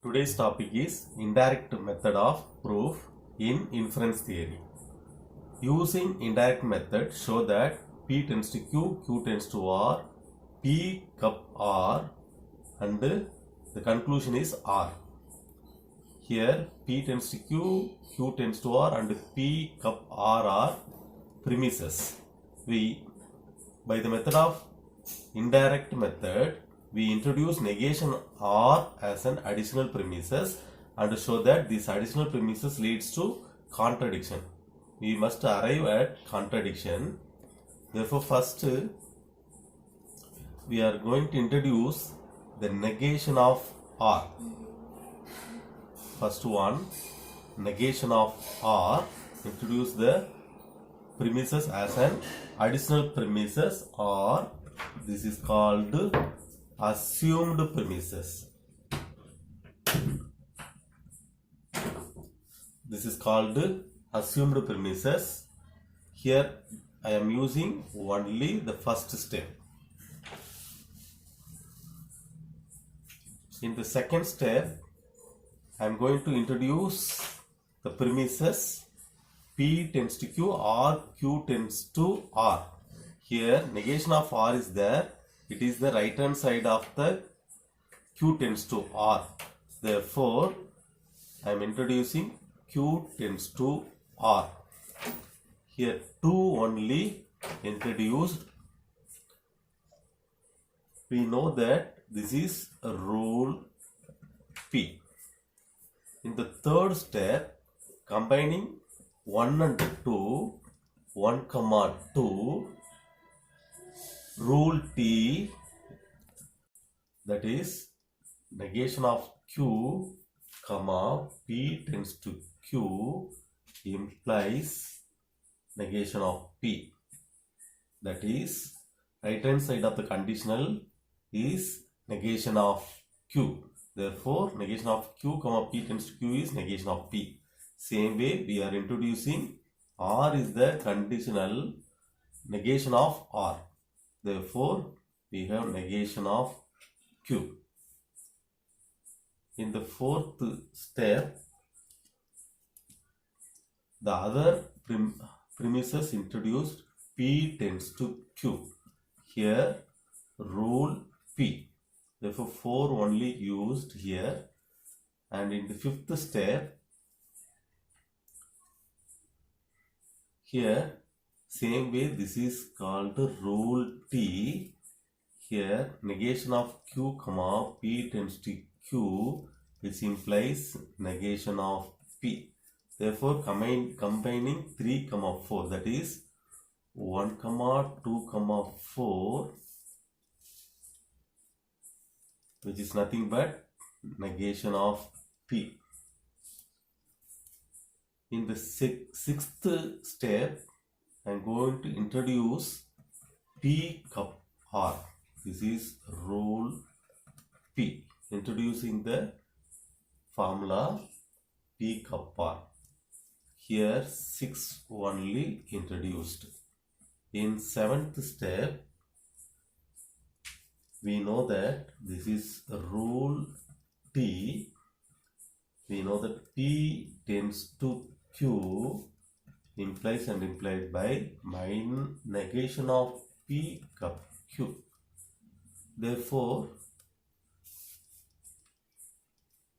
Today's topic is indirect method of proof in inference theory. Using indirect method, show that P tends to Q, Q tends to R, P cup R, and the conclusion is R. Here P tends to Q, Q tends to R, and P cup R are premises. By the method of indirect method, we introduce negation R as an additional premises and show that this additional premises leads to contradiction. We must arrive at contradiction. Therefore, first we are going to introduce the negation of R. First one, negation of R. Introduce the premises as an additional premises, or this is called assumed premises. This is called assumed premises. Here I am using only the first step. In the second step, I am going to introduce the premises P tends to Q or Q tends to R. Here negation of R is there. It is the right hand side of the Q tends to R. Therefore, I am introducing Q tends to R. Here 2 only introduced. We know that this is a rule P. In the third step, combining 1 and 2, 1 comma 2, rule T, that is negation of Q comma P tends to Q implies negation of P. That is right hand side of the conditional is negation of Q. Therefore, negation of Q comma P tends to Q is negation of P. Same way, we are introducing R is the conditional negation of R. Therefore, we have negation of Q. In the fourth step, the other premises introduced P tends to Q. Here, rule P. Therefore, 4 only used here. And in the fifth step, here, same way, this is called rule T. Here, negation of Q comma P tends to Q, which implies negation of P. Therefore, combining 3 comma 4, that is 1 comma 2 comma 4, which is nothing but negation of P. In the sixth step, I am going to introduce P cup R. This is rule P. Introducing the formula P cup R. Here 6 only introduced. In seventh step, we know that this is rule T. We know that P tends to Q implies and implied by negation of P cup Q. Therefore,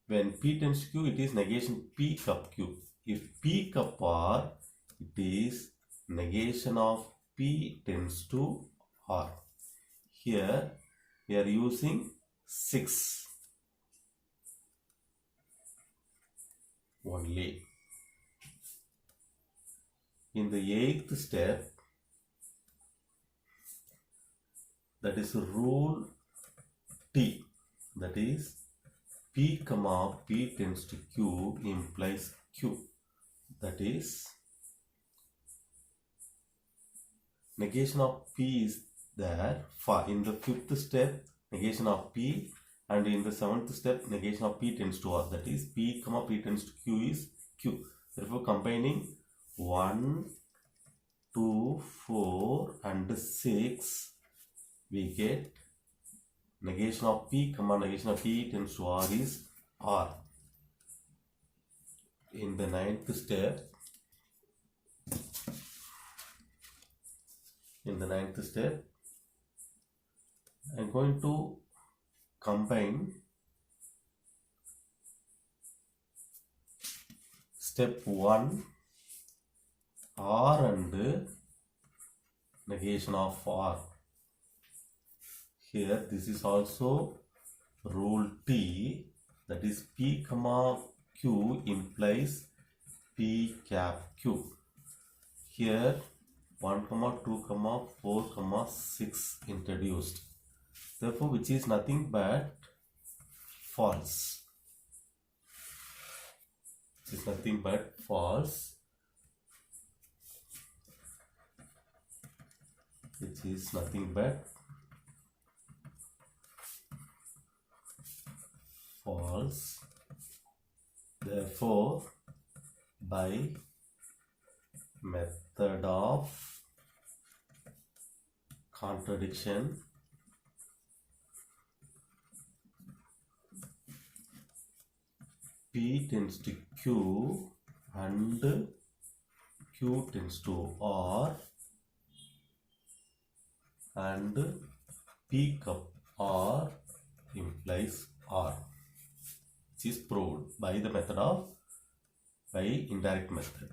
when P tends to Q, it is negation P cup Q. If P cup R, it is negation of P tends to R. Here, we are using 6 only. In the eighth step, that is rule T, that is P comma P tends to Q implies Q, that is negation of P is there for in the fifth step negation of P, and in the seventh step negation of P tends to R, that is P comma P tends to Q is Q. Therefore, combining 1, 2, 4 and 6, we get negation of P comma negation of P tends to R is R. In the ninth step, I'm going to combine step 1 R and negation of R. Here this is also rule T, that is P comma Q implies P cap Q. Here 1 comma 2 comma 4 comma 6 introduced, therefore which is nothing but false. Which is nothing but false. Which is nothing but false. Therefore, by method of contradiction, P tends to Q and Q tends to R, and P cup R implies R, which is proved by the method of indirect method.